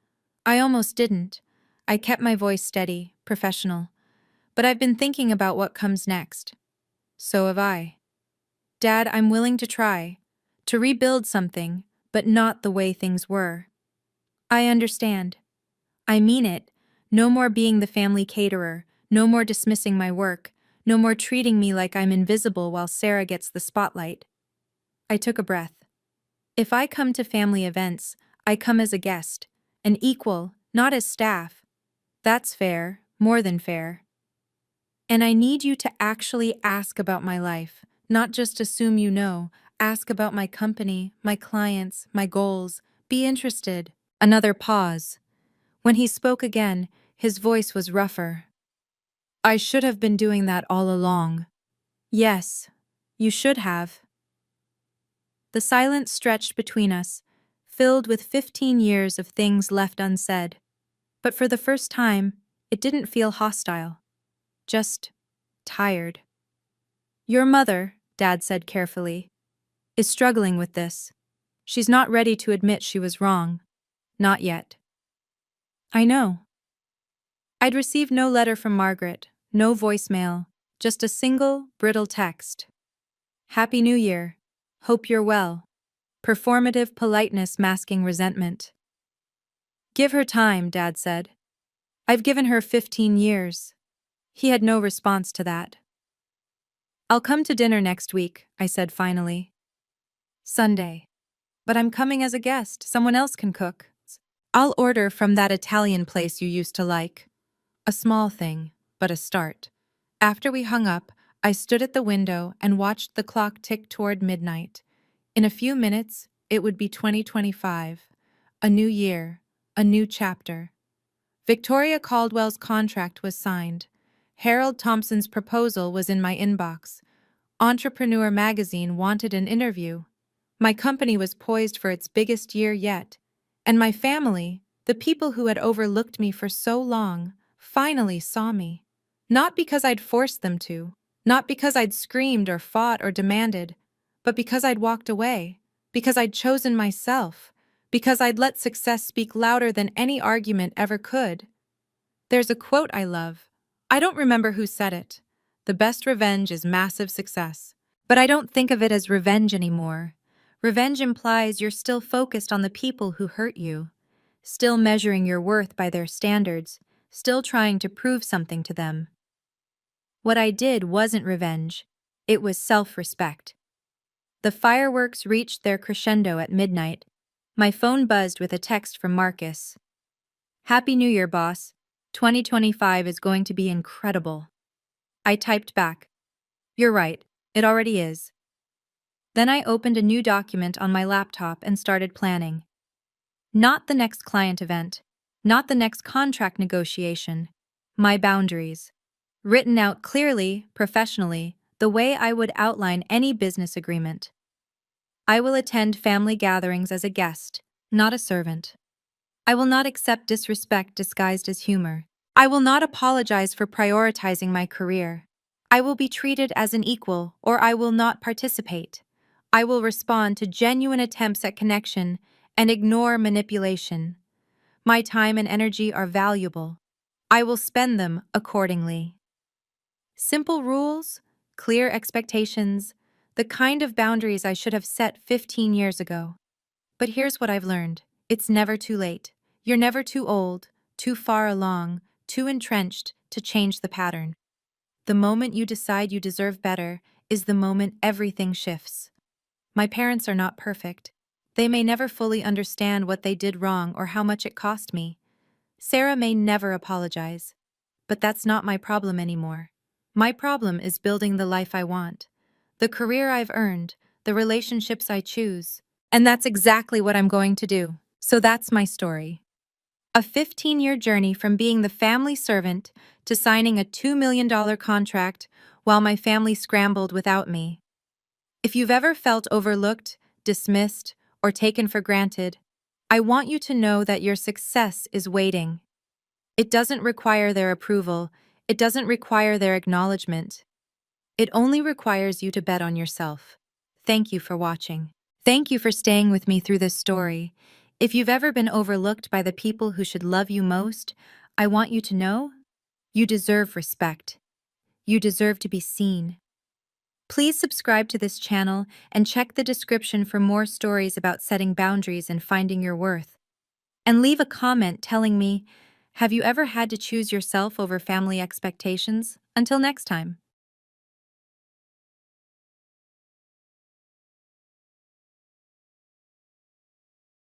I almost didn't. I kept my voice steady, professional. "But I've been thinking about what comes next." "So have I." "Dad, I'm willing to try. To rebuild something, but not the way things were." "I understand." "I mean it. No more being the family caterer, no more dismissing my work, no more treating me like I'm invisible while Sarah gets the spotlight." I took a breath. "If I come to family events, I come as a guest, an equal, not as staff. That's fair, more than fair. And I need you to actually ask about my life, not just assume you know. Ask about my company, my clients, my goals. Be interested." Another pause. When he spoke again, his voice was rougher. "I should have been doing that all along." "Yes, you should have." The silence stretched between us, filled with 15 years of things left unsaid. But for the first time, it didn't feel hostile. Just tired. "Your mother," Dad said carefully, "is struggling with this. She's not ready to admit she was wrong. Not yet." "I know." I'd received no letter from Margaret, no voicemail, just a single, brittle text. "Happy New Year. Hope you're well." Performative politeness masking resentment. "Give her time," Dad said. "I've given her 15 years. He had no response to that. "I'll come to dinner next week," I said finally. "Sunday. But I'm coming as a guest. Someone else can cook." "I'll order from that Italian place you used to like." A small thing, but a start. After we hung up, I stood at the window and watched the clock tick toward midnight. In a few minutes, it would be 2025. A new year, a new chapter. Victoria Caldwell's contract was signed. Harold Thompson's proposal was in my inbox. Entrepreneur magazine wanted an interview. My company was poised for its biggest year yet. And my family, the people who had overlooked me for so long, finally saw me. Not because I'd forced them to, not because I'd screamed or fought or demanded, but because I'd walked away, because I'd chosen myself, because I'd let success speak louder than any argument ever could. There's a quote I love. I don't remember who said it. "The best revenge is massive success." But I don't think of it as revenge anymore. Revenge implies you're still focused on the people who hurt you, still measuring your worth by their standards, still trying to prove something to them. What I did wasn't revenge. It was self-respect. The fireworks reached their crescendo at midnight. My phone buzzed with a text from Marcus. "Happy New Year, boss. 2025 is going to be incredible." I typed back, "You're right, it already is." Then I opened a new document on my laptop and started planning. Not the next client event, not the next contract negotiation, my boundaries. Written out clearly, professionally, the way I would outline any business agreement. I will attend family gatherings as a guest, not a servant. I will not accept disrespect disguised as humor. I will not apologize for prioritizing my career. I will be treated as an equal, or I will not participate. I will respond to genuine attempts at connection and ignore manipulation. My time and energy are valuable. I will spend them accordingly. Simple rules, clear expectations, the kind of boundaries I should have set 15 years ago. But here's what I've learned. It's never too late. You're never too old, too far along, too entrenched to change the pattern. The moment you decide you deserve better is the moment everything shifts. My parents are not perfect. They may never fully understand what they did wrong or how much it cost me. Sarah may never apologize. But that's not my problem anymore. My problem is building the life I want, the career I've earned, the relationships I choose. And that's exactly what I'm going to do. So that's my story. A 15-year journey from being the family servant to signing a $2 million contract while my family scrambled without me. If you've ever felt overlooked, dismissed, or taken for granted, I want you to know that your success is waiting. It doesn't require their approval. It doesn't require their acknowledgement. It only requires you to bet on yourself. Thank you for watching. Thank you for staying with me through this story. If you've ever been overlooked by the people who should love you most, I want you to know you deserve respect. You deserve to be seen. Please subscribe to this channel and check the description for more stories about setting boundaries and finding your worth. And leave a comment telling me, have you ever had to choose yourself over family expectations? Until next time.